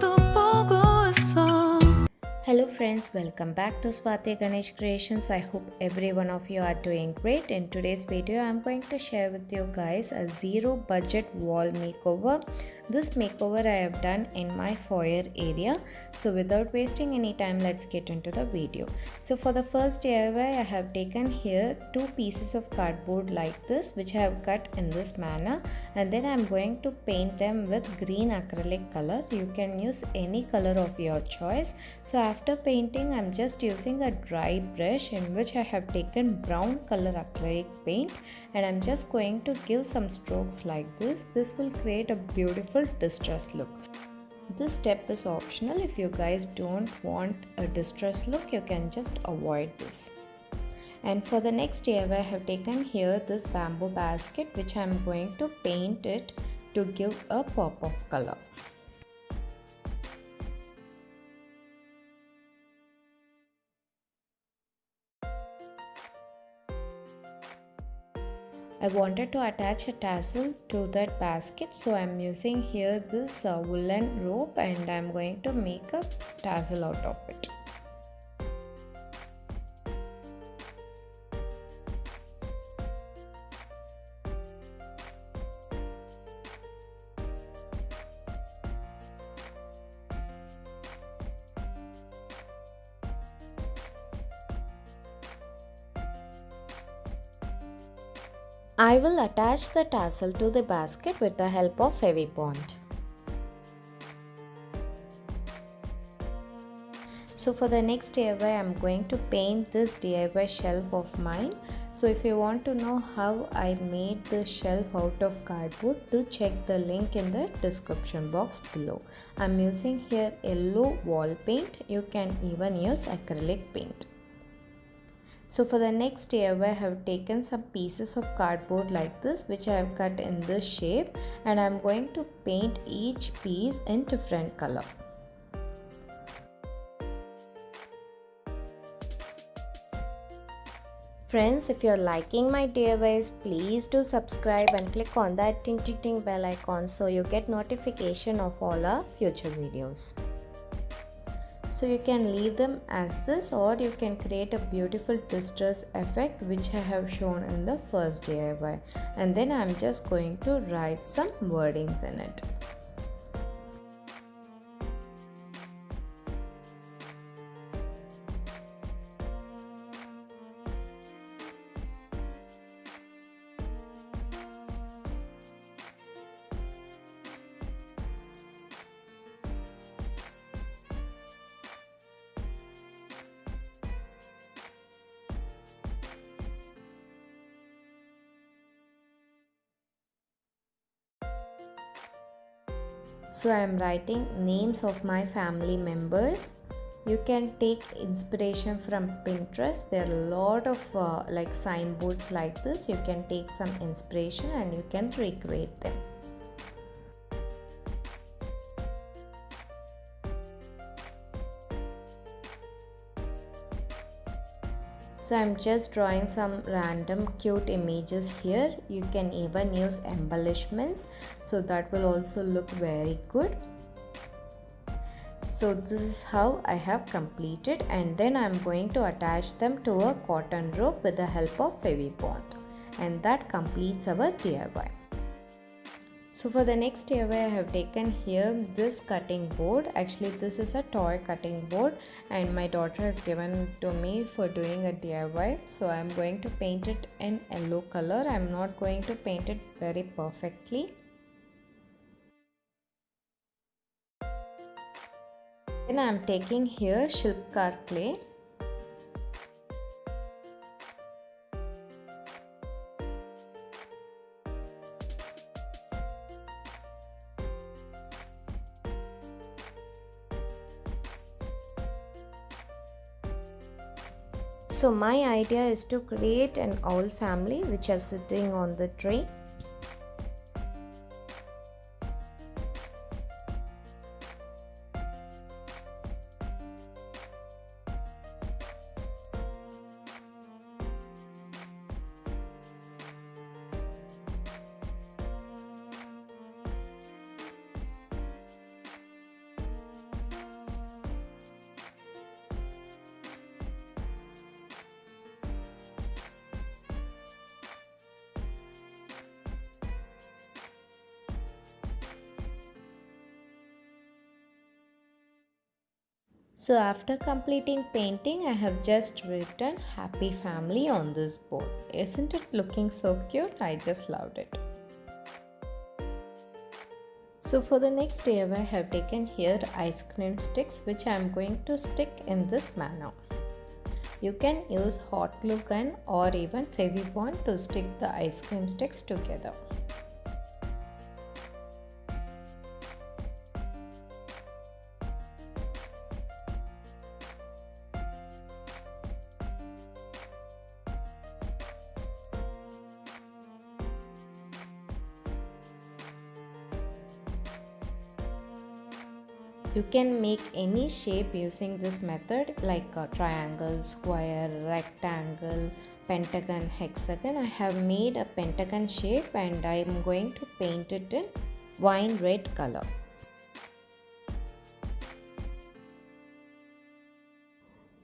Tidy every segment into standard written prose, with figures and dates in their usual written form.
또 보고 있어. Hello friends, welcome back to Swathi Ganesh Creations. I hope every one of you are doing great. In today's video, I'm going to share with you guys a zero budget wall makeover. This makeover I have done in my foyer area. So without wasting any time, let's get into the video. So for the first DIY, I have taken here two pieces of cardboard like this, which I have cut in this manner, and then I'm going to paint them with green acrylic color. You can use any color of your choice. So after painting, I'm just using a dry brush in which I have taken brown color acrylic paint, and I'm just going to give some strokes like this. This will create a beautiful distress look. This step is optional. If you guys don't want a distress look, you can just avoid this. And for the next DIY, I have taken here this bamboo basket, which I'm going to paint it to give a pop of color. I wanted to attach a tassel to that basket, so I'm using here this woolen rope, and I'm going to make a tassel out of it. I will attach the tassel to the basket with the help of Fevibond. So for the next DIY, I am going to paint this DIY shelf of mine. So if you want to know how I made the shelf out of cardboard, do check the link in the description box below. I am using here yellow wall paint. You can even use acrylic paint. So for the next DIY, I have taken some pieces of cardboard like this, which I have cut in this shape, and I am going to paint each piece in different color. Friends, if you are liking my DIYs, please do subscribe and click on that ting ting ting bell icon so you get notification of all our future videos. So you can leave them as this, or you can create a beautiful distress effect, which I have shown in the first DIY, and then I'm just going to write some wordings in it. So I am writing names of my family members. You can take inspiration from Pinterest. There are a lot of like signboards like this. You can take some inspiration and you can recreate them. So I'm just drawing some random cute images here. You can even use embellishments, so that will also look very good. So this is how I have completed, and then I'm going to attach them to a cotton rope with the help of Fevibond, and that completes our DIY. So for the next DIY, I have taken here this cutting board. Actually, this is a toy cutting board, and my daughter has given it to me for doing a DIY. So I am going to paint it in yellow color. I am not going to paint it very perfectly. Then I am taking here Shilpkar clay. So my idea is to create an owl family which is sitting on the tree. So after completing painting, I have just written happy family on this board. Isn't it looking so cute? I just loved it. So for the next DIY, I have taken here ice cream sticks which I am going to stick in this manner. You can use hot glue gun or even Fevibond to stick the ice cream sticks together. You can make any shape using this method like a triangle, square, rectangle, pentagon, hexagon. I have made a pentagon shape and I am going to paint it in wine red color.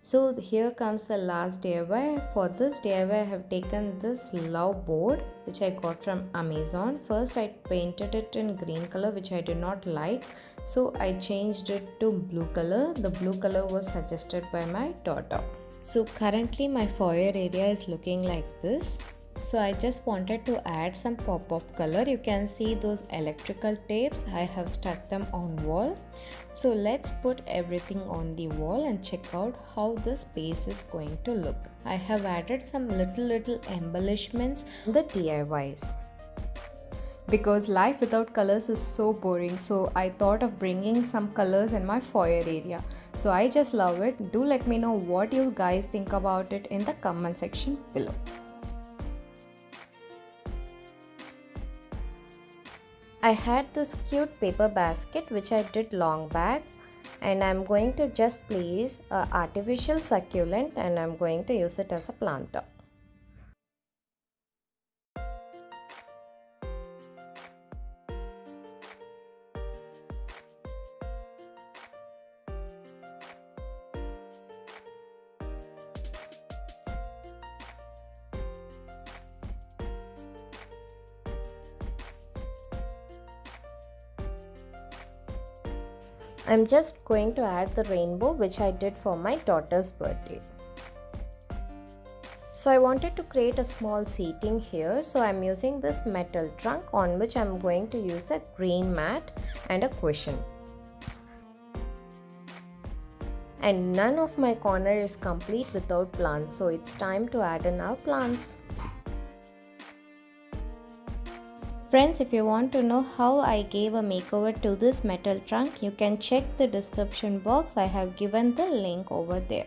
So here comes the last DIY. For this DIY I have taken this love board which I got from Amazon. First I painted it in green color which I did not like. So I changed it to blue color. The blue color was suggested by my daughter. So currently my foyer area is looking like this. So I just wanted to add some pop of color. You can see those electrical tapes. I have stuck them on wall. So let's put everything on the wall and check out how the space is going to look. I have added some little embellishments in the DIYs. Because life without colors is so boring, so I thought of bringing some colors in my foyer area. So I just love it. Do let me know what you guys think about it in the comment section below. I had this cute paper basket which I did long back, and I'm going to just place an artificial succulent and I'm going to use it as a planter. I'm just going to add the rainbow which I did for my daughter's birthday. So I wanted to create a small seating here, so I'm using this metal trunk on which I'm going to use a green mat and a cushion. And none of my corner is complete without plants, so it's time to add in our plants. Friends, if you want to know how I gave a makeover to this metal trunk, you can check the description box. I have given the link over there.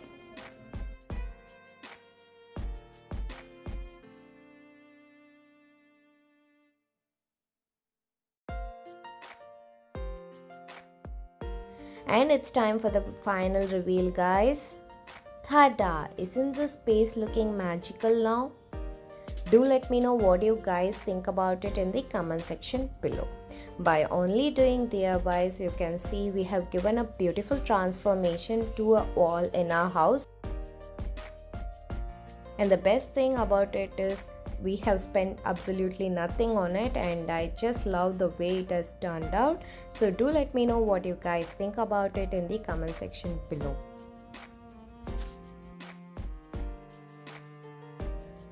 And it's time for the final reveal, guys. Tada! Isn't this space looking magical now? Do let me know what you guys think about it in the comment section below. By only doing DIYs, you can see we have given a beautiful transformation to a wall in our house. And the best thing about it is we have spent absolutely nothing on it, and I just love the way it has turned out. So do let me know what you guys think about it in the comment section below.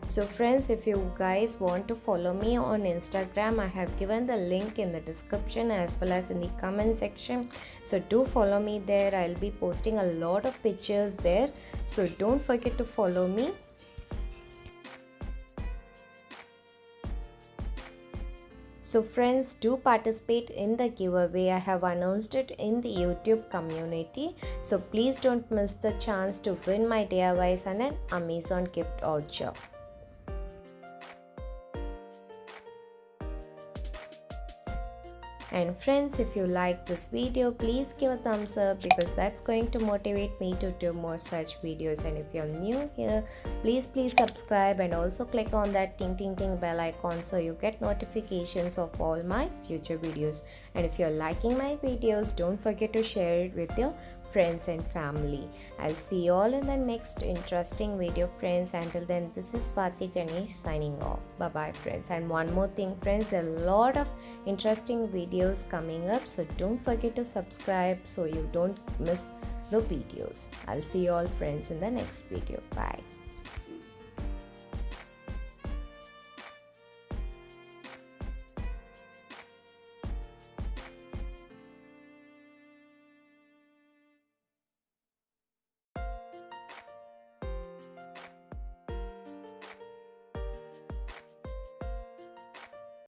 So friends, if you guys want to follow me on Instagram, I have given the link in the description as well as in the comment section. So do follow me there. I'll be posting a lot of pictures there. So don't forget to follow me. So friends, do participate in the giveaway. I have announced it in the YouTube community. So please don't miss the chance to win my DIYs and an Amazon gift voucher. And friends, if you like this video, please give a thumbs up because that's going to motivate me to do more such videos. And if you're new here, please subscribe and also click on that ting bell icon so you get notifications of all my future videos. And if you're liking my videos, don't forget to share it with your friends and family. I'll see you all in the next interesting video, friends. Until then, this is Swathi Ganesh signing off. Bye bye, friends. And one more thing, friends, there are a lot of interesting videos coming up, so don't forget to subscribe so you don't miss the videos. I'll see you all friends in the next video. Bye.